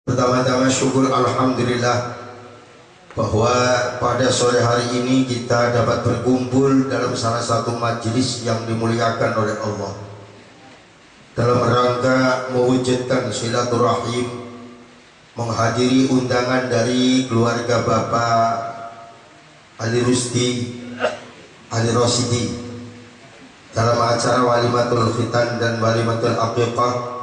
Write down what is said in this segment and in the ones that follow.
Pertama-tama syukur alhamdulillah bahwa pada sore hari ini kita dapat berkumpul dalam salah satu majelis yang dimuliakan oleh Allah dalam rangka mewujudkan silaturahim, menghadiri undangan dari keluarga Bapak Ali Rusdi Ali Rosidi dalam acara walimatul khitan dan walimatul aqiqah.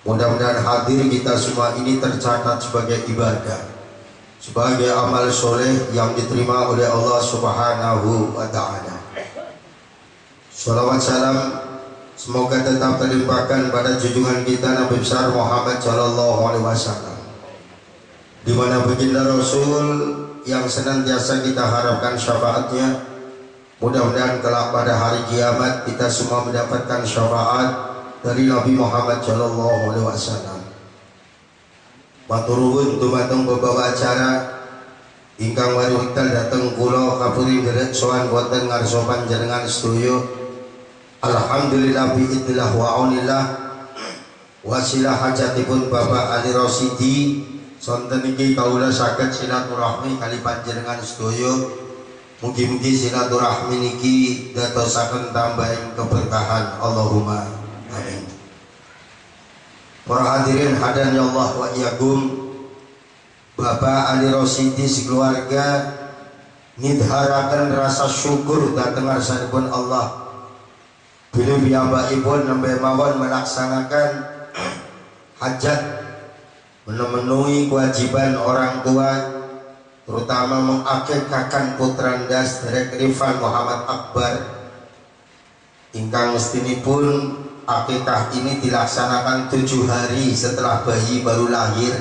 Mudah-mudahan hadir kita semua ini tercatat sebagai ibadah, sebagai amal soleh yang diterima oleh Allah Subhanahu wa Ta'ala. Salawat salam semoga tetap terlimpahkan pada junjungan kita Nabi besar Muhammad Sallallahu Alaihi Wasallam, di mana baginda Rasul yang senantiasa kita harapkan syafaatnya. Mudah-mudahan kelak pada hari kiamat kita semua mendapatkan syafaat dari Nabi Muhammad Sallallahu Alaihi Wasallam. Maturun dumateng beberapa acara ingkang wari wekdal dateng kula kapuri derek sowan boten ngarsa panjenengan sedaya. Alhamdulillah biidznillah wa aunillah wasilah hajatipun Bapak Ali Rosidi sonten iki kawula saged silaturahmi kali panjenengan sedaya. Mugi-mugi silaturahmi niki dadosaken tambahing keberkahan, Allahumma amin. Para hadirin hadan ya Allah wa iyyakum, Bapak Ali Rosidi sekeluarga ngidharaken rasa syukur dhateng ngarsanipun Allah bila piyambakipun nembe mawon melaksanakan hajat, memenuhi kewajiban orang tua, terutama mengakikahkan putrandas derek Rifan Muhammad Akbar ingkang mestinipun akikah ini dilaksanakan 7 hari setelah bayi baru lahir,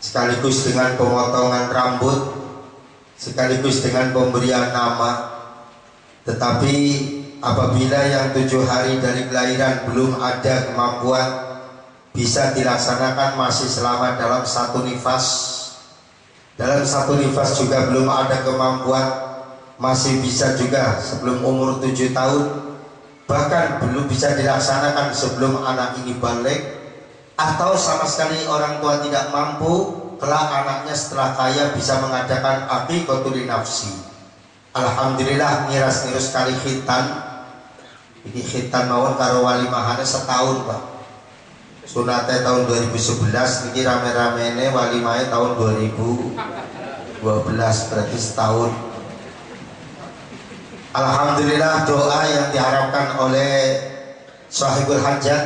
sekaligus dengan pemotongan rambut, sekaligus dengan pemberian nama. Tetapi apabila yang 7 hari dari kelahiran belum ada kemampuan bisa dilaksanakan masih selamat dalam satu nifas, dalam satu nifas juga belum ada kemampuan masih bisa juga sebelum umur 7 tahun, bahkan belum bisa dilaksanakan sebelum anak ini balik, atau sama sekali orang tua tidak mampu, kelak anaknya setelah kaya bisa mengadakan aqiqatul nafsi. Alhamdulillah ngiras-ngiras kali khitan, ini khitan mawon karo walimahane setahun Pak. Sunate tahun 2011 niki rame-ramene walimahnya tahun 2012, berarti setahun. Alhamdulillah doa yang diharapkan oleh sahibul hajat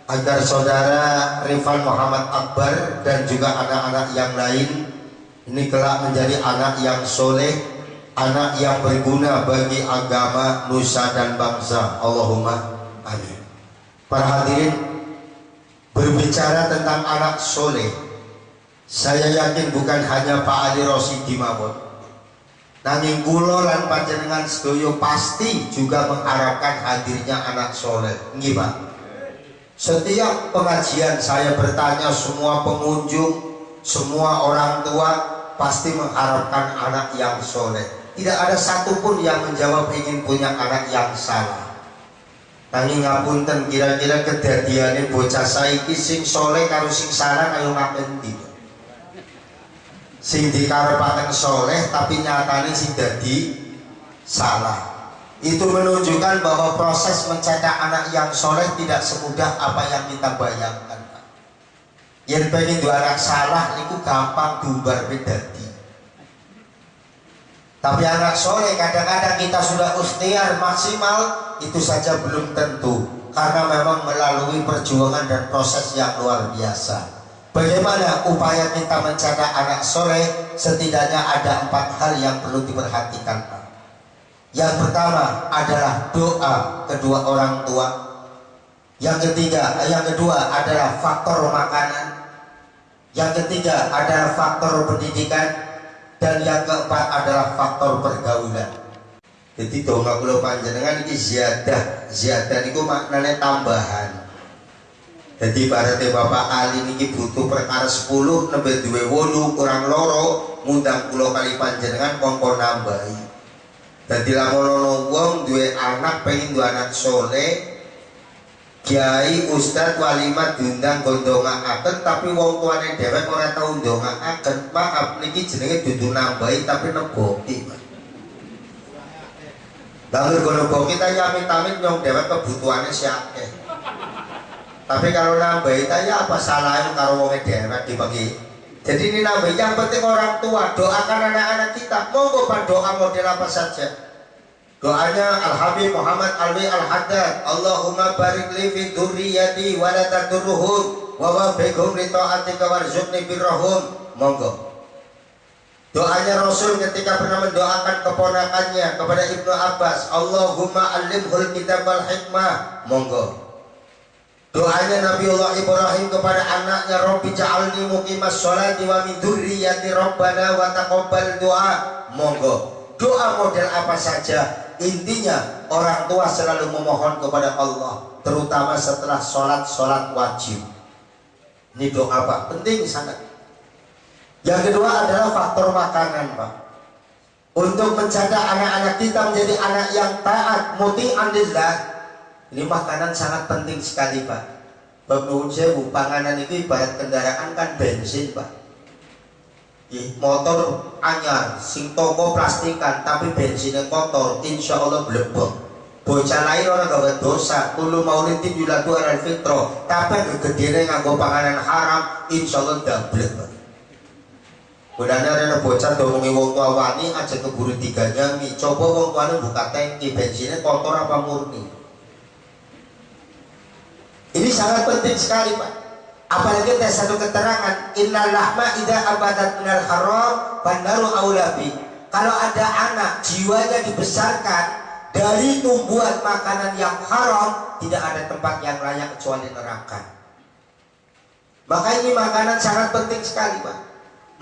agar saudara Rifan Muhammad Akbar dan juga anak-anak yang lain ini kelak menjadi anak yang soleh, anak yang berguna bagi agama, nusa dan bangsa. Allahumma amin. Para hadirin, berbicara tentang anak soleh, saya yakin bukan hanya Pak Ali Rosidi mawon, nanging kula lan panjenengan sedaya pasti juga mengharapkan hadirnya anak soleh. Nggih Pak. Setiap pengajian saya bertanya, semua pengunjung, semua orang tua pasti mengharapkan anak yang soleh. Tidak ada satupun yang menjawab ingin punya anak yang salah. Nanging ngapunten, kira-kira kedadiane bocah saiki sing soleh karo sing salah kaya ngapain ndi? Sing dikarepaken soleh tapi nyatane sing dadi salah. Itu menunjukkan bahwa proses mencetak anak yang soleh tidak semudah apa yang kita bayangkan. Yang pengen dua anak salah niku gampang dumbar bedadi. Tapi anak soleh kadang-kadang kita sudah ikhtiar maksimal, itu saja belum tentu, karena memang melalui perjuangan dan proses yang luar biasa. Bagaimana upaya kita mencetak anak soleh? Setidaknya ada 4 hal yang perlu diperhatikan Pak. Yang pertama adalah doa kedua orang tua. Yang kedua adalah faktor makanan. Yang ketiga adalah faktor pendidikan. Dan yang keempat adalah faktor pergaulan. Jadi donga kula panjenengan iki ziyadah niku maknane tambahan. Jadi ibaratnya Bapak Ali niki butuh perkara 10 nembe duwe 8 kurang loro, ngundang kula kali panjenengan kongkon nambahi. Dadi lamun ana wong duwe anak pengen duwe anak soleh, kiai ustad walimat diundang ndongaaken tapi wong tuane dhewek ora tau ndongaaken. Maaf niki jenenge dudu nambahi tapi neboki. Lalu gono kita amit-amit nyong dhewek kebutuhannya siake. Tapi kalau nambahi ya apa salahnya karo wong dhewek dibagi. Jadi ini nambahi yang penting orang tua doakan anak-anak kita. Monggo Pak doa model apa saja. Doanya Al-Habib Muhammad Alwi Al-Haddad, Allahumma barik li fi dzurriyyati wa la tadurruhum wa waffiqhum li ta'atika warzuqni birrahum. Monggo. Doanya Rasul ketika pernah mendoakan keponakannya kepada Ibnu Abbas, Allahumma alimhul kitab wal hikmah. Monggo. Doanya Nabiullah Ibrahim kepada anaknya, Rabbi ja'alni muqimas sholati wa min dzurriyyati rabbana wa taqabbal du'a. Monggo. Doa model apa saja, intinya orang tua selalu memohon kepada Allah, terutama setelah sholat wajib. Ini doa Pak, penting sangat. Yang kedua adalah faktor makanan Pak. Untuk menjaga anak-anak kita menjadi anak yang taat, muti'an lillah. Ini makanan sangat penting sekali Pak. Menurut saya panganan itu ibarat kendaraan kan bensin Pak. Motor anyar, sing toko plastikan, tapi bensinnya kotor, insya Allah blebek. Bocah lain orang gak dosa, kulu maulidin yuladu alal fitro, tapi gegedene nganggo panganan haram, insya Allah dablek Pak. Budana ada bocah domongi wong tua wani aja keburu diganyami. Coba wong tuanya buka tangki, bensinnya kotor apa murni. Ini sangat penting sekali Pak. Apalagi ada satu keterangan, innal lahma idza abadat minal haram bandaru aulabi. Kalau ada anak jiwanya dibesarkan dari tumbuhan makanan yang haram, tidak ada tempat yang layak kecuali neraka. Maka ini makanan sangat penting sekali Pak.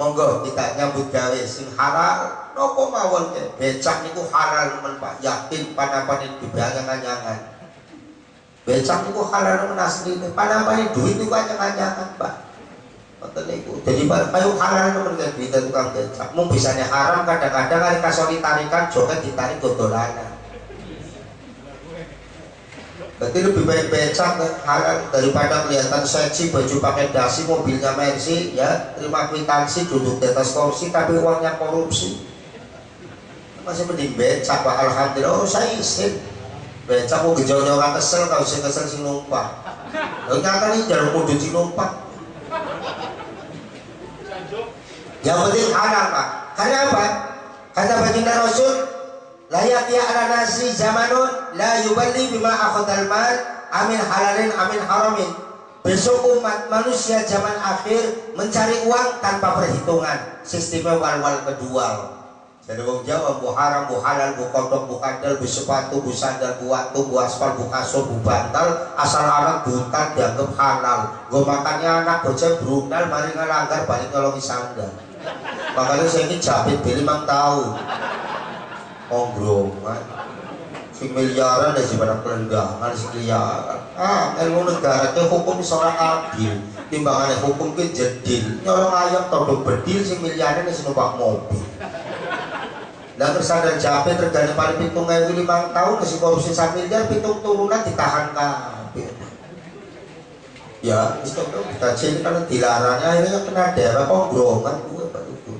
Monggo kita nyambut gawe sing halal nopo mawon ke becak niku halal men Pak, yakin panapane dibayang-anyangan. Becak itu halal temen asli ini, panapane duit itu banyak-banyakan Pak. Ngoten niku. Jadi kayu halal temen kan duit tukang becak. Mung bisanya haram kadang-kadang kali kasori tarikan joget ditarik gondolanan. Berarti lebih baik becak halal daripada kelihatan seksi baju pakai dasi mobilnya Mercy ya, terima kwitansi duduk di atas kursi tapi uangnya korupsi. Masih mending becak Pak, alhamdulillah. Oh saya isin. Becak mau gejauh-jauh gak kesel, kalau saya kesel si numpang. Lalu nyata nih jangan mudut si numpang. Yang penting halal Pak. Karena apa? Kata baginda Rasul, la ya'ti ala nasi zamanun la yuballi bima akhadal mal amin halalin amin haramin. Besok umat manusia zaman akhir mencari uang tanpa perhitungan. Sistemnya wal-wal kedua. Jadi wong Jawa bu haram, bu halal, bu kodok, bu kandel, bu sepatu, bu sandal, bu waktu, bu aspal, bu kasur, bu bantal. Asal anak buta dianggap halal. Gue makannya anak bocah brunal, mari ngelanggar balik nolongi sandal. Makanya saya ini jabit beli 5 tahun. Ongrongan. Si miliaran dari pada pelendangan si miliaran. Ilmu negara itu hukum seorang adil. Timbangannya hukum ke jedil. Nyolong ayam todok bedil si miliaran dari numpak mobil. Dan kesadaran Japet tergane pada pitung 5 tahun kasih korupsi 1 miliar pitung turunan ditahan kabeh. Ya, itu kita cek kan dilarangnya akhirnya kena daerah kongrongan gue Pak itu.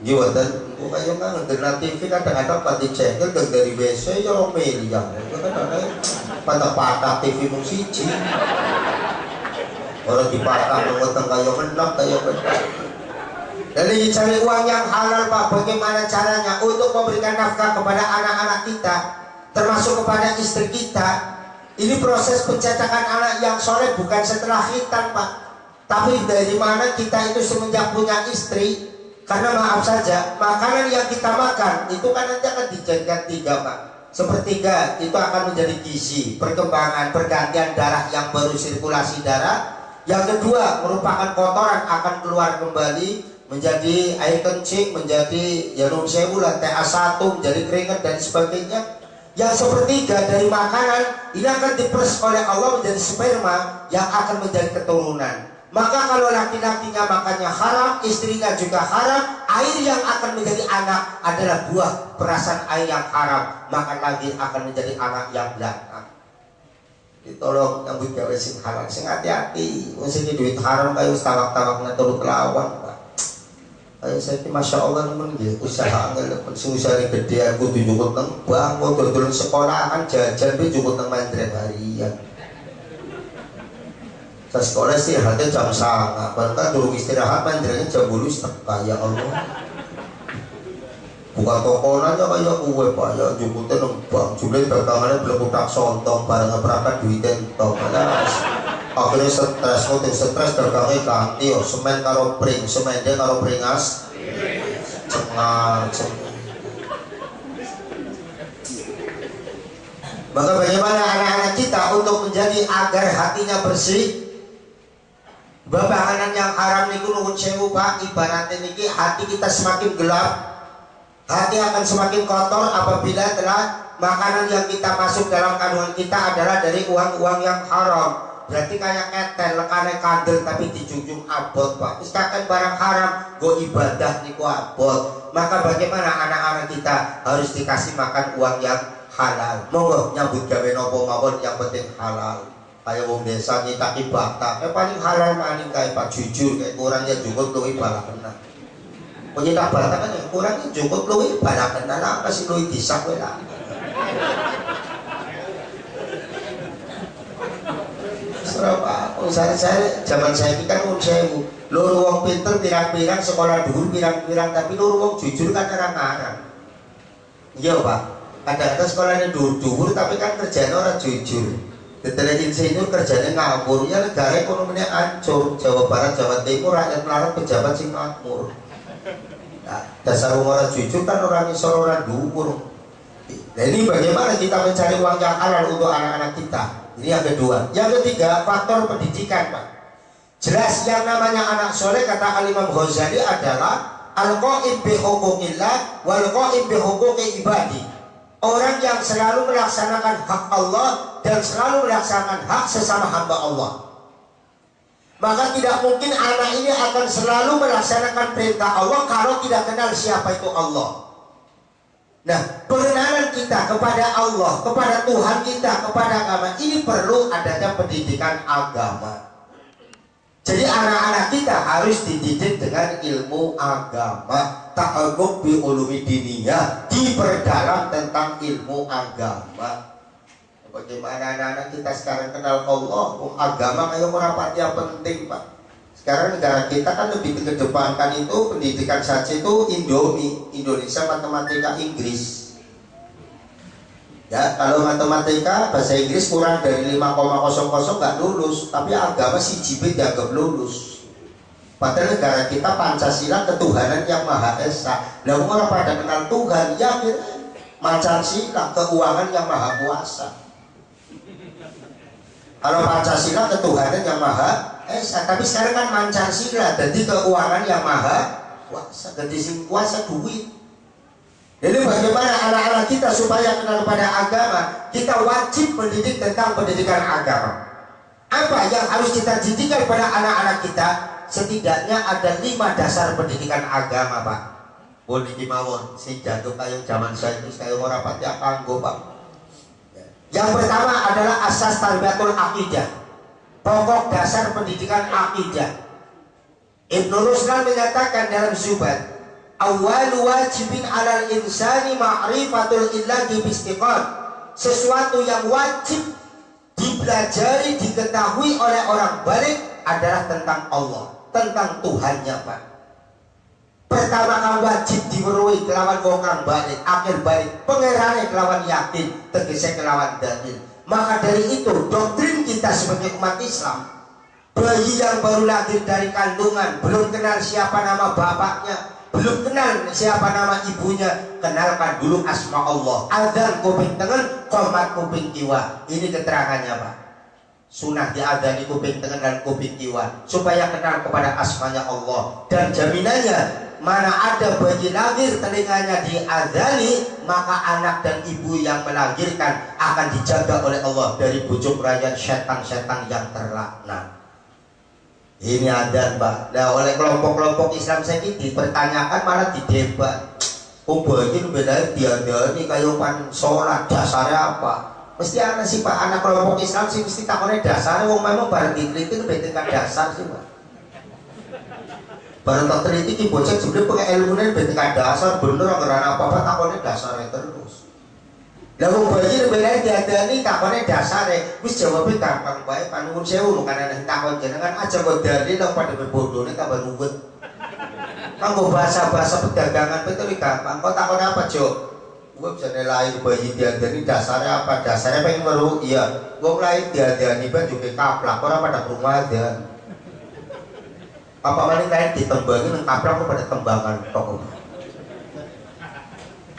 Jiwa dan gue kayak nggak ngerti TV kadang-kadang pati cekel dari WC ya lo miliar. Itu kan ada patah-patah TV musisi. Orang dipatah mengotong kayak menang kayak menang. Jadi cari uang yang halal Pak, bagaimana caranya untuk memberikan nafkah kepada anak-anak kita, termasuk kepada istri kita. Ini proses pencetakan anak yang soleh bukan setelah khitan Pak, tapi dari mana kita itu semenjak punya istri. Karena maaf saja, makanan yang kita makan itu kan nanti akan dijadikan 3 Pak. Sepertiga itu akan menjadi gizi, perkembangan, pergantian darah yang baru sirkulasi darah. Yang kedua merupakan kotoran akan keluar kembali menjadi air kencing, menjadi jantung sewu, TA1, menjadi keringat dan sebagainya. Yang sepertiga dari makanan ini akan diperes oleh Allah menjadi sperma yang akan menjadi keturunan. Maka kalau laki-lakinya makannya haram, istrinya juga haram, air yang akan menjadi anak adalah buah perasan air yang haram, maka lagi akan menjadi anak yang belakang. ditolong nyambut gawe sing halal, sing hati-hati. Wong sing duit haram kayu tawak-tawak ngatur kelawan, Pak. Ayo saya masya Allah temen gitu, usaha nggak usaha gede aku tunjuk tentang bang, mau turun sekolah kan jajan tapi cukup tentang mandiri harian. Saya sekolah sih hati jam sangat, bahkan dulu istirahat mandirinya jam 10 setengah ya Allah. Bukan tokonannya kayak gue Pak, ya cukup tentang bang, jumlah dagangannya belum utak sontong, barang berangkat duitnya entong, akhirnya stres, ngotin stres dagangnya ganti, semen karo pring, semennya karo pringas, cengar. Maka bagaimana anak-anak kita untuk menjadi agar hatinya bersih? Babanganan yang haram niku nuwun sewu Pak, ibaratnya niki hati kita semakin gelap, hati akan semakin kotor apabila telah makanan yang kita masuk dalam kandungan kita adalah dari uang-uang yang haram. Berarti kayak ketel, lekane kandel tapi dijunjung abot Pak. Misalkan barang haram, go ibadah niku abot. Maka bagaimana anak-anak kita harus dikasih makan uang yang halal. Monggo nyambut gawe nopo mawon yang penting halal. Kayak wong desa kita ibadah, paling halal maning kayak Pak jujur kayak kurangnya cukup luwih bala kena. Penyita bala kan yang kurangnya cukup luwih bala kena lah kasih luwih disak wae lah. Pak, saya zaman saya ini kan sewu, loro wong pinter pirang-pirang sekolah dhuwur pirang-pirang tapi loro wong jujur kan arang-arang. Iya Pak, kadang-kadang sekolahnya dhuwur tapi kan kerjanya orang jujur. Detail insinyur kerjanya ngawur, ya negara ekonominya hancur. Jawa Barat, Jawa Timur, rakyat melarat pejabat sing makmur. Nah, dasar orang jujur kan orang isor orang dhuwur. Nah ini bagaimana kita mencari uang yang halal untuk anak-anak kita? Ini yang kedua. Yang ketiga, faktor pendidikan Pak. Jelas yang namanya anak soleh kata Al-Imam Ghazali adalah al-qa'im bi huquqillah wal qa'im bi huquqi ibadi. Orang yang selalu melaksanakan hak Allah dan selalu melaksanakan hak sesama hamba Allah. Maka tidak mungkin anak ini akan selalu melaksanakan perintah Allah kalau tidak kenal siapa itu Allah. Nah, pengenalan kita kepada Allah, kepada Tuhan kita, kepada agama ini perlu adanya pendidikan agama. Jadi anak-anak kita harus dididik dengan ilmu agama, ta'allum bi ulumi diniyah, diperdalam tentang ilmu agama. Bagaimana anak-anak kita sekarang kenal Allah, agama kayak merapat yang penting Pak. Sekarang negara kita kan lebih mengedepankan itu pendidikan saja itu Indonesia matematika Inggris. Ya kalau matematika bahasa Inggris kurang dari 5,00 nggak lulus, tapi agama si jibit dianggap lulus. Padahal negara kita Pancasila ketuhanan yang Maha Esa. Lah orang pada kenal Tuhan ya Pancasila keuangan yang Maha Kuasa. Kalau Pancasila ketuhanan yang Maha Esa, tapi sekarang kan Pancasila jadi keuangan yang Maha Kuasa, jadi sing kuasa duit. Jadi bagaimana anak-anak kita supaya kenal pada agama? Kita wajib mendidik tentang pendidikan agama. Apa yang harus kita didikkan pada anak-anak kita? Setidaknya ada 5 dasar pendidikan agama Pak. Boleh dimawon si jatuh kayak zaman saya itu saya orang pati kanggo Pak. Yang pertama adalah asas tarbiyatul aqidah, pokok dasar pendidikan akidah. Ibnu Ruslan menyatakan dalam Zubat, awwalu wajibin alal insani ma'rifatul illahi bistiqam. Sesuatu yang wajib dipelajari, diketahui oleh orang balik adalah tentang Allah, tentang Tuhannya Pak. Pertama kang wajib diweruhi kelawan wong kang balik, akhir balik pengerane kelawan yakin, tegese kelawan dalil. Maka dari itu doktrin kita sebagai umat Islam, bayi yang baru lahir dari kandungan belum kenal siapa nama bapaknya, belum kenal siapa nama ibunya, kenalkan dulu asma Allah. Adzan kuping tengen, qomat kuping kiwa. Ini keterangannya Pak. Sunnah diadzani kuping tengen dan kuping kiwa supaya kenal kepada asmanya Allah. Dan jaminannya mana ada bayi lahir telinganya diadzani, maka anak dan ibu yang melahirkan akan dijaga oleh Allah dari bujuk rayu setan-setan yang terlaknat. Ini adzan Pak. Nah oleh kelompok-kelompok Islam saya ini dipertanyakan malah didebat. Bayi beda diadzani kayak pan sholat dasarnya apa? Mesti ana sih Pak, anak kelompok Islam sih mesti takone dasare wong memang bareng dikriti lebih tingkat dasar sih Pak. Bareng tak teliti ki bocah jebule pakai ilmune lebih tingkat dasar bener ora apa-apa takone dasare terus. Lah wong bayi lebih diadani takone dasare wis jawabe gampang bae panuwun sewu kan ana takon jenengan aja kok dalil nang pada bodone tambah ruwet. Kanggo bahasa-bahasa perdagangan betul gampang. Kok takon apa, Jo? Gue bisa lahir bayi diadani dasarnya apa? Dasarnya pengen baru iya. Gue lahir diadani ban juga kaplak. Orang pada rumah aja. Apa maling lain ditembangin kaplak pada tembangan toko.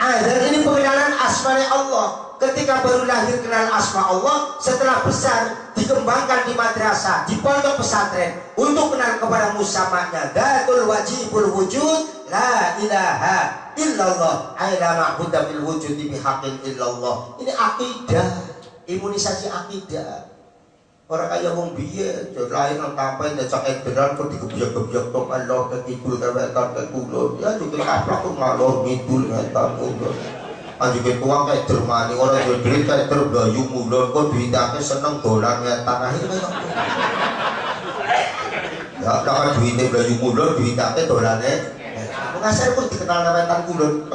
Dan ini pengenalan asmanya Allah. Ketika baru lahir kenal asma Allah, setelah besar dikembangkan di madrasah, di pondok pesantren untuk kenal kepada musamanya Datul Wajibul Wujud La ilaha illallah Aila ma'budah bil wujud bihaqin illallah. Ini akidah, imunisasi akidah. Orang kaya wong biye lahir nang tampai ndecak enderan kok digebyak-gebyak tok Allah ke kidul kewetan ke kulon ya juga kaplak tuh ngalor ngidul ngetan kulon anjing tuang kayak Jermani orang duwe duit kayak terblayu mulon kok duit akeh seneng dolan ngetan akhir kaya ya nek duite blayu mulon duit akeh dolane ngasar pun dikenal ngetan kulon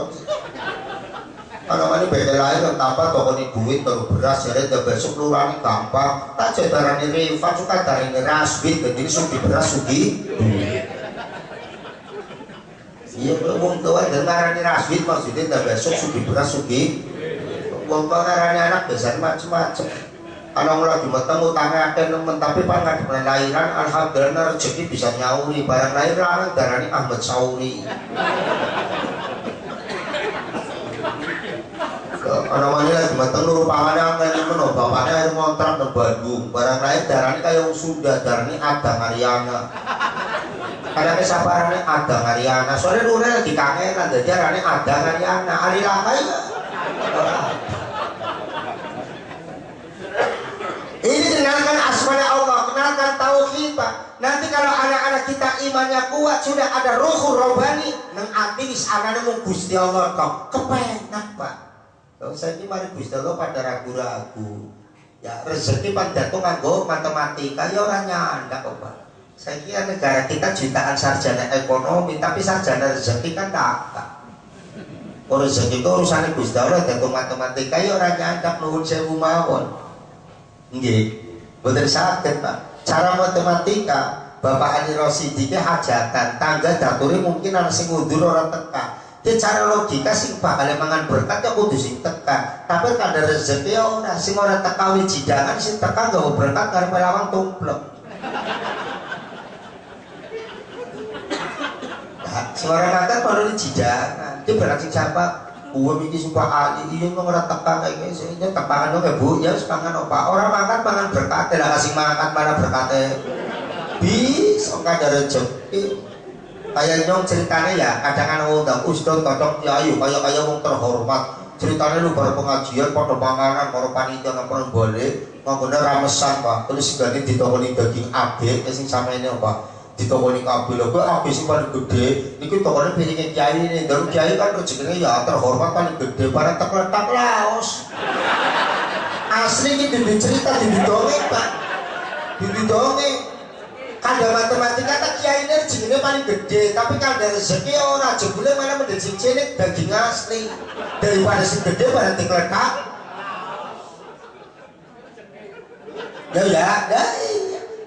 anak-anak beda lain yang tanpa toko ini duit baru beras jadi udah besok lurani gampang tak jadaran ini Rifan suka dari ini rasbit jadi suki beras suki iya ngomong tua dengar ini rasbit maksudnya udah besok suki beras suki ngomong ngarani anak besar macem-macem kalau lagi matang utangnya temen tapi pangan di lahiran alhamdulillah rezeki bisa nyauri barang lahir larang darani Ahmad Sauri anak-anak lagi matang luru pangannya ngene meno bapaknya air ngontrak di Bandung barang lain darahnya kayak Sunda darahnya Adang Ariana karena kesabarannya Adang Ariana soalnya lurnya lagi kangenan jadi darahnya Adang Ariana Ari Laka ya ini kenalkan asmanya Allah kenalkan tauhid Pak nanti kalau anak-anak kita imannya kuat sudah ada ruhur robani nang ati wis anane mung Gusti Allah kok kepenak Pak. Kalau saya ini mari Gusti Allah pada ragu-ragu ya rezeki pada tuh nganggo matematika ya orang nyandak kok Pak. Saya kira negara kita jutaan sarjana ekonomi tapi sarjana rezeki kan tak. Kalau rezeki itu urusan Gusti Allah datuk matematika ya orang nyandak nuhun sewu mawon. Nggih, boten saged Pak. Cara matematika Bapak Ali Rosidi ke hajatan tangga dature mungkin ana sing ngundur orang teka. Cara logika sing bakal mangan berkat ya kudu sing teka tapi kadar rezeki ya ora sing ora teka wijidangan sing teka gak berkat karep lawang tumplek nah, suara makan baru wijidangan itu berarti siapa gua mikir sumpah Ali iya ora teka kayak gini ini tekangan lo kayak bu ya sepangan apa orang makan berkat lah kasih makan mana berkatnya bisa kadar rezeki kayak nyong ceritanya ya kadang-kadang undang ustad kadang kiai kayak wong terhormat ceritanya lu baru pengajian pada panganan baru panitia ngapain boleh ngomongnya ramesan Pak terus segini ditokoni daging abe sing sama ini Pak ditokoni abe lho kok abe sih paling gede ini tokoni piringnya kiai ini dan kiai kan rezekinya ya terhormat paling gede barang tak laos asli gitu cerita di dongeng Pak di dongeng kada matematika tak kiai ini rezekinya paling gede tapi kada rezeki orang jebule mana menjadi sing cilik daging asli daripada sing gede pada dikletak ya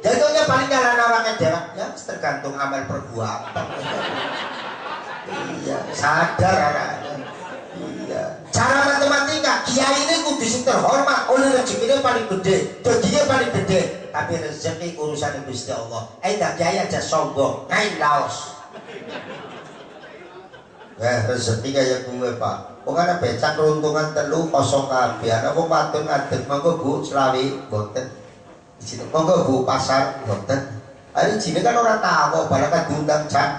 jatuhnya paling jalan orangnya daerah ya tergantung amal perbuatan iya sadar orangnya iya cara matematika kiai ini kudu sing terhormat oleh rezekinya paling gede dagingnya paling gede tapi rezeki urusan Gusti Allah tak kiai aja sombong ngain laos rezeki kayak gue Pak pokoknya becak keuntungan telu kosong kabeh ana wong wadon ngadeg monggo Bu selawi boten isine monggo Bu pasar boten ari jine kan ora tahu barang diundang cak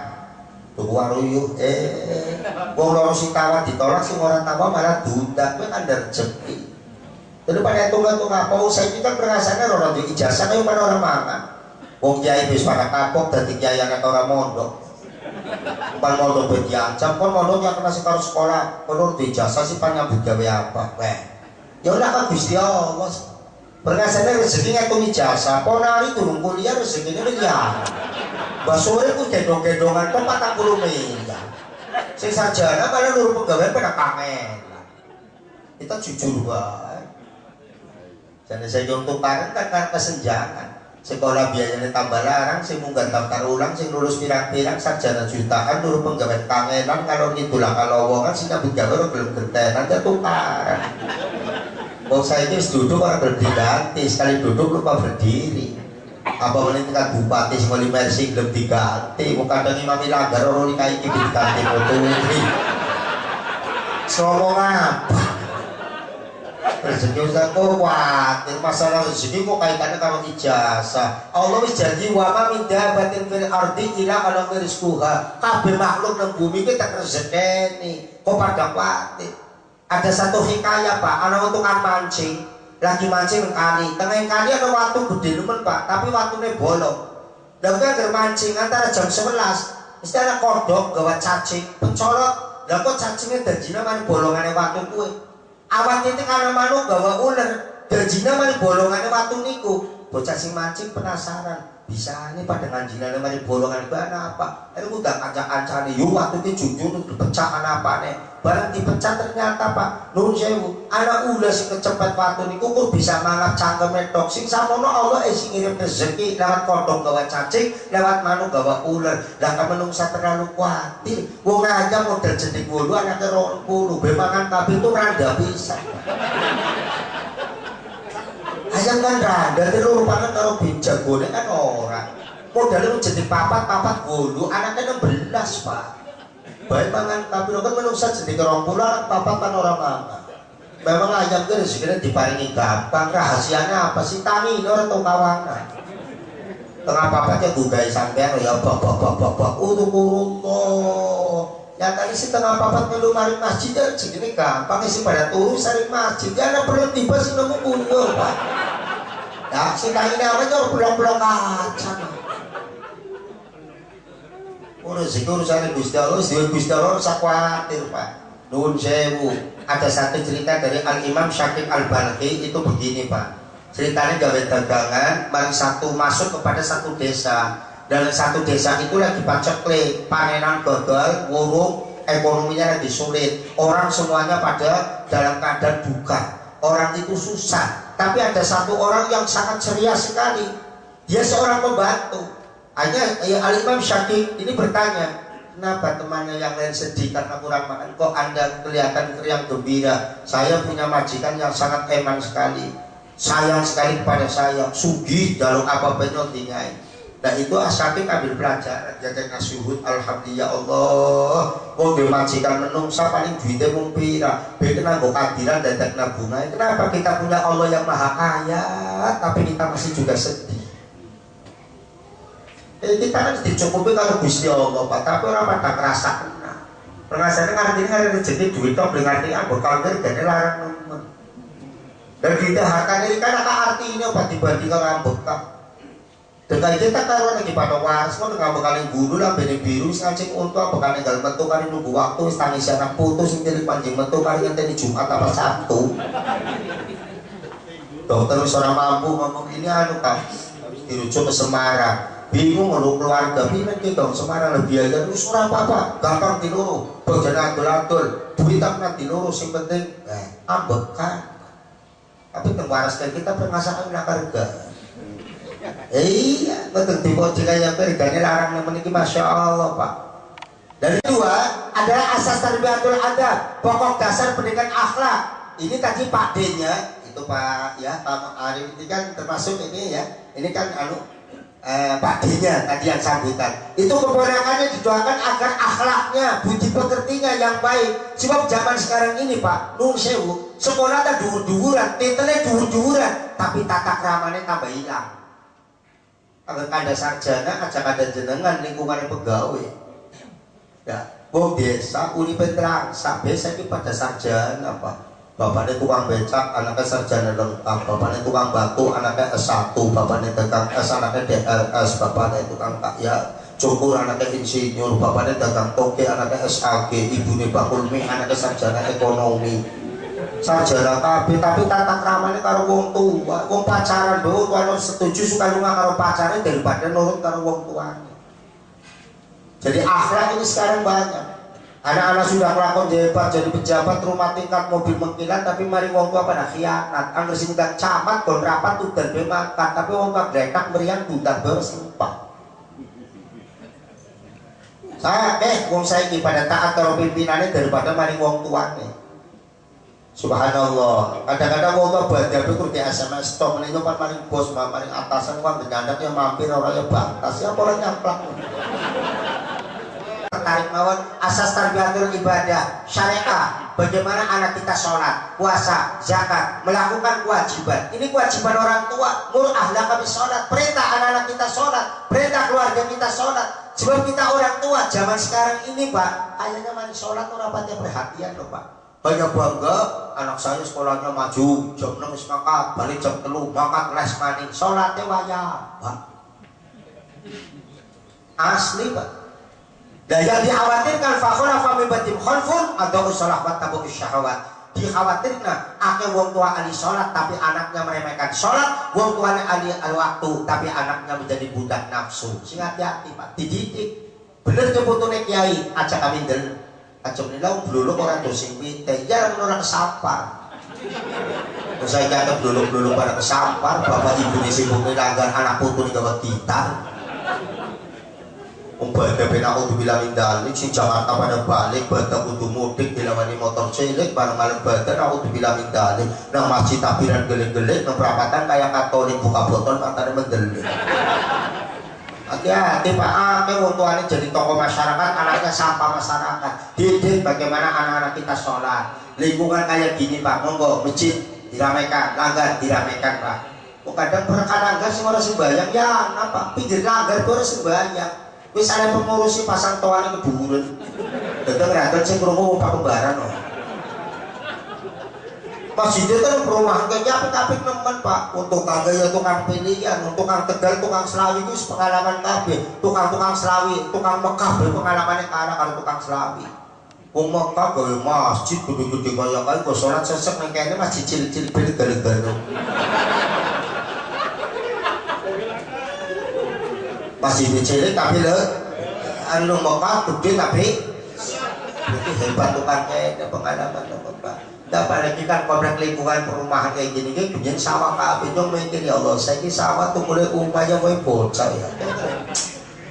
tuku waruyuh wong loro sing tawa ditolak sing ora tawa malah diundang kuwi kan rezeki daripada tunggal-tunggal apa saya ini kan perasaannya orang di ijazah kan orang mangan wong kiai wis pada kapok dadi kiai anak orang mondok pan mondok ben diancam pun mondok yang kena sekar sekolah pun di ijazah sih pan nyambut gawe apa Ya udah kan Gusti Allah. Berkasane rezeki ngitung ijazah, ponari durung kuliah rezekine miliar. Mbak sore ku gendong-gendongan kok 40 miliar. Sing sarjana malah luru pegawai pada kangen. Kita jujur wae. Jane saya contoh parent kan kesenjangan. Sekolah biayanya tambah larang, sing munggah daftar ulang, sing lulus pirang-pirang sarjana jutaan, luru pegawai kangenan kalau ngitulah kalau wongan sing nyambut gawe belum gentenan ya tukaran. Wong saya ini duduk orang berdiri, sekali duduk lupa berdiri. Apa menentukan bupati semua mercy belum diganti, bukan dari mami lagar orang ini kayak diganti motori. Ngomong apa? Rezeki Ustaz kok khawatir masalah rezeki kok kaitannya kalau ijazah. Allah wis janji wa ma min dabatin fil ardi ila ala rizquha. Kabeh makhluk nang bumi ki tak rezekeni. Kok pada khawatir? Ada satu hikayah Pak, anak tukang mancing, lagi mancing kali, tengah kali ada watu gede lumen Pak, tapi watunya bolong. Dan kan mancing antara jam 11, mesti ada kodok gawa cacing, pencorot, dan kok cacingnya dajina mani bolongannya watu kue. Awat itu karena manuk gawa ular, dajina mani bolongannya watu niku. Bocah sing mancing penasaran, bisa nih pada nganjinan mani bolongan bana apa? Aku udah kancang-kancang nih, yuk watu ini jujur dipecahkan apa nih? Barang dipecah ternyata Pak nun sewu anak ulah sing kecepet watu niku kok bisa mangap cangkeme tok sing samono Allah sing ngirim rezeki lewat kodong gawa cacing lewat manuk gawa ular lah kan menungsa terlalu kuatir wong aja model jeneng 8 anake 20 be mangan kabeh itu randa bisa ayam kan randa terus rupane karo bijagone kan ora modalnya jeneng papat 8 anaknya 16 Pak. Baik mangan tapi kan menungsa jadi kerompulan papat kan orang mangan. Memang ayam kan rezekinya diparingi gampang. Rahasianya apa sih tani orang atau kawanan? Tengah papatnya gugai sampean ya bapak untuk urut ya tadi si tengah papat melu mari masjid dan segini gampang sih pada turu sering masjid karena perlu tiba sih nemu kunjul Pak. Ya si tani ini apa jauh pulang-pulang kacang. Rezeki urusan Gusti Allah, Gusti Allah sakwatir Pak. Nuwun sewu. Ada satu cerita dari Al Imam Syakib Al Balkhi itu begini Pak. Ceritanya gawe dagangan, mari satu masuk kepada satu desa. Dan satu desa itu lagi paceklik, panenan gagal, wurung, ekonominya lagi sulit. Orang semuanya pada dalam keadaan duka. Orang itu susah. Tapi ada satu orang yang sangat ceria sekali. Dia seorang pembantu. Hanya Al-Imam Syakib ini bertanya, kenapa temannya yang lain sedih karena kurang makan? Kok Anda kelihatan riang gembira? Saya punya majikan yang sangat eman sekali, sayang sekali kepada saya, sugih dalam apa penyontingai. Nah itu Syakib ambil pelajaran, jadi nasuhud alhamdulillah Allah. Oh dia majikan menungsa paling duitnya mumpira, kena kadiran dan nabungan. Kenapa kita punya Allah yang maha kaya, tapi kita masih juga sedih? Kita kan dicukupi kalau Gusti Allah Pak, tapi orang pada kerasa kena. Pengasane artinya ada rezeki duit tok beli artinya bekal kerjane larang nemen. Dan kita harta ini kan artinya apa dibanding orang bekal. Dengan kita karo lagi pada waras mau dengan bekal guru lah bene biru ngancing untuk bekal gal metu kali nunggu waktu wis tangis anak putus sing tilik panjing metu kali ngenteni Jumat apa Sabtu. Dokter wis ora mampu ngomong ini anu Pak. Dirujuk ke Semarang. Bingung ngeluh keluarga, bingung kita Semarang lebih aja, terus apa-apa, gampang diluru, bagian adul-adul, duit tak pernah diluru, yang penting, ambek kan. Tapi waras kan kita pengasakan nak harga. Iya, betul tiba jika yang harganya larang yang memiliki Masya Allah Pak. Dan kedua adalah asas tarbiyatul adab, pokok dasar pendidikan akhlak. Ini tadi Pak D-nya, itu Pak ya, Pak Arif ini kan termasuk ini ya, ini kan Pak D-nya tadi yang sambutan itu keponakannya didoakan agar akhlaknya, budi pekertinya yang baik. Sebab zaman sekarang ini Pak nun sewu sekolah ada duur-duuran, titelnya duur-duuran, tapi tata keramanya tambah hilang. Agar ada sarjana, ajak ada jenengan lingkungan pegawai ya, wong desa unipen terangsa biasa ini pada sarjana Pak. Bapaknya tukang becak, anaknya sarjana lengkap. Bapaknya tukang batu, anaknya S1. Bapaknya dagang S, anaknya DLS. Bapaknya tukang ya cukur, anaknya insinyur. Bapaknya dagang toke, anaknya SAG. Ibunya bakul mie, anaknya sarjana ekonomi. sarjana kabeh tapi tata kramane karo wong tua. Wong pacaran mbok kalau setuju suka lunga karo pacarnya daripada nurut karo wong tuane. Jadi akhlak ini sekarang banyak. Anak-anak sudah kelakon hebat jadi pejabat rumah tingkat mobil mengkilat tapi mari wong tua pada khianat. Angger sing udah camat kon rapat udan be makan tapi wong tua gletak meriang budak baru sempat. Saya wong saiki pada taat karo pimpinane daripada mari wong tuane. Subhanallah. Kadang-kadang wong tua badhe kudu di SMS stop meneh pan maring bos maring atasan wong nyandak ya mampir ora ya batas ya ora nyamplak. Tertarik mawon asas tarbiyatul ibadah syariah, bagaimana anak kita sholat, puasa, zakat, melakukan kewajiban. Ini kewajiban orang tua. Mur ahlaka bis sholat, perintah anak-anak kita sholat, perintah keluarga kita sholat. Sebab kita orang tua zaman sekarang ini Pak, kayaknya mani sholat ora pati perhatian loh Pak. Banyak bangga anak saya sekolahnya maju jam 6 wis makan balik jam 3 makan les maning sholatnya wayah Pak. Asli Pak. Dan yang dikhawatirkan fakhona famibatim khalfun atau usalah wa tabu syahwat. Dikhawatirkan akeh wong tua ahli sholat tapi anaknya meremehkan sholat, wong tuanya ahli waktu tapi anaknya menjadi budak nafsu. Sing hati-hati Pak, dididik. Bener jemputune kiai aja kami del. Aja menilai bluluk orang dosen wite, ya orang kesampar. Saya kata bluluk-bluluk pada kesampar, bapak ibu ini sibuk melanggar anak putu di gawat gitar. Badha ben aku dibilang indalik sing Jakarta pada balik, badha kudu mudik dilawani motor cilik bareng malam badha aku dibilang indalik. Nang masjid takbiran gelik-gelik, nang perapatan kayak Katolik buka botol matane mendelik. Hati-hati Pak, akeh wong tuane jadi tokoh masyarakat, anaknya sampah masyarakat. Didik bagaimana anak-anak kita sholat. Lingkungan kayak gini Pak, monggo masjid diramaikan, langgar diramaikan Pak. Kadang perkara langgar sing ora sembayang ya, napa pinggir langgar ora sembayang. Wis ada pengurusi pasang toane keburen. Dadang radan sing krungu Pak Kembaran loh. Masjid itu kan perumahan kayaknya apik-apik nemen Pak. Untuk kagak ya tukang pilihan, untuk tukang Tegal, tukang Selawi itu pengalaman kabeh. Tukang-tukang Selawi, tukang Mekah pengalamannya kalah karo tukang Selawi. Wong Mekah gawe masjid gede-gede kaya kae kok salat sesek nang kene masjid cilik-cilik ben gale-gale. Masjid cilik tapi lho anu Mekah gede tapi itu hebat tukang kene pengalaman Pak. Nah, apalagi kan komplek lingkungan perumahan kayak gini kan punya sawah kabeh nyong mikir ya Allah saya ini sawah tuh mulai umpanya mulai bocah ya.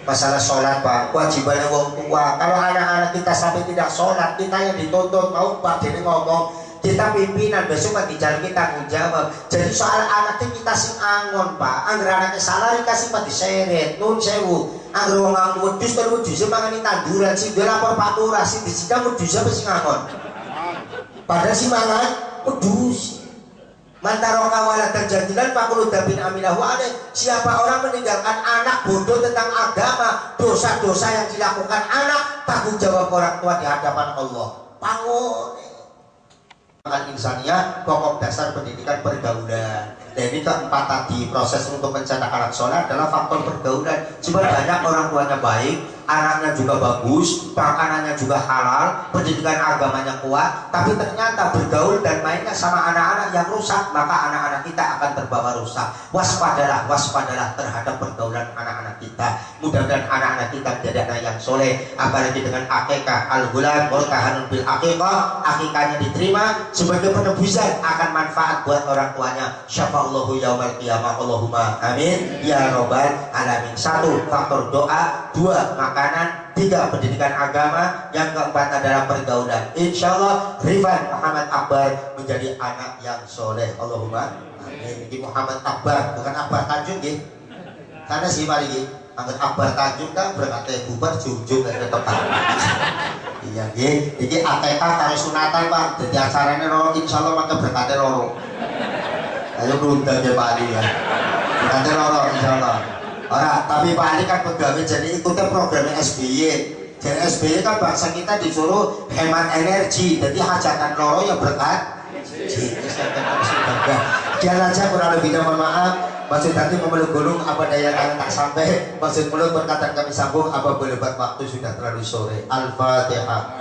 Masalah sholat Pak, kewajibannya wong tua. Kalau anak-anak kita sampai tidak sholat, kita yang dituntut mau Pak jadi ngomong kita pimpinan besok kan dijalan kita tanggung jawab. Jadi soal anaknya kita sing angon Pak, anggar anaknya salah dikasih Pak diseret nun sewu. Anggar wong angon wedhus terus wedhus mangani tanduran sing lapor Pak Lurah sing disidang wedhus apa sing angon. Padahal si mangan pedus mantaro kawala terjadilan pakulu dabin aminahu aneh. Siapa orang meninggalkan anak bodoh tentang agama, dosa-dosa yang dilakukan anak, tanggung jawab orang tua di hadapan Allah. Pangun insania pokok dasar pendidikan pergaulan. Dan ini keempat tadi proses untuk mencetak anak soleh adalah faktor pergaulan. Cuma banyak orang tuanya baik, anaknya juga bagus, makanannya juga halal, pendidikan agamanya kuat, tapi ternyata bergaul dan mainnya sama anak-anak yang rusak, maka anak-anak kita akan terbawa rusak. Waspadalah terhadap pergaulan anak-anak kita. Mudah-mudahan anak-anak kita menjadi anak yang soleh, apalagi dengan akikah al-ghulam murtahanun bil akikah, akikahnya diterima sebagai penebusan akan manfaat buat orang tuanya. Syafa'allahu yaumal qiyamah, Allahumma amin ya robbal alamin. 1. Faktor doa, 2. Makanan, 3. Pendidikan agama, yang keempat adalah pergaulan. Insya Allah Rifan Muhammad Akbar menjadi anak yang soleh. Allahumma amin. Ini Muhammad Akbar bukan Akbar Tanjung ya. Karena si mari angkat Akbar Tanjung kan berkata bubar jujung dan tetap. Iya nggih, iki akikah karo sunatan Pak. Dadi acarane loro insyaallah mangke berkate loro. Ayo berundang ya Pak Ali ya. Berkate loro insyaallah. Ora, tapi Pak Ali kan pegawai jadi ikuti programnya SBY. Jadi SBY kan bangsa kita disuruh hemat energi. Jadi hajatan loro ya berkat. Dia aja kurang lebih mohon maaf. Maksud hati memeluk gunung apa daya kalian tak sampai. Maksud mulut perkataan kami sambung apa boleh buat waktu sudah terlalu sore. Al-Fatihah.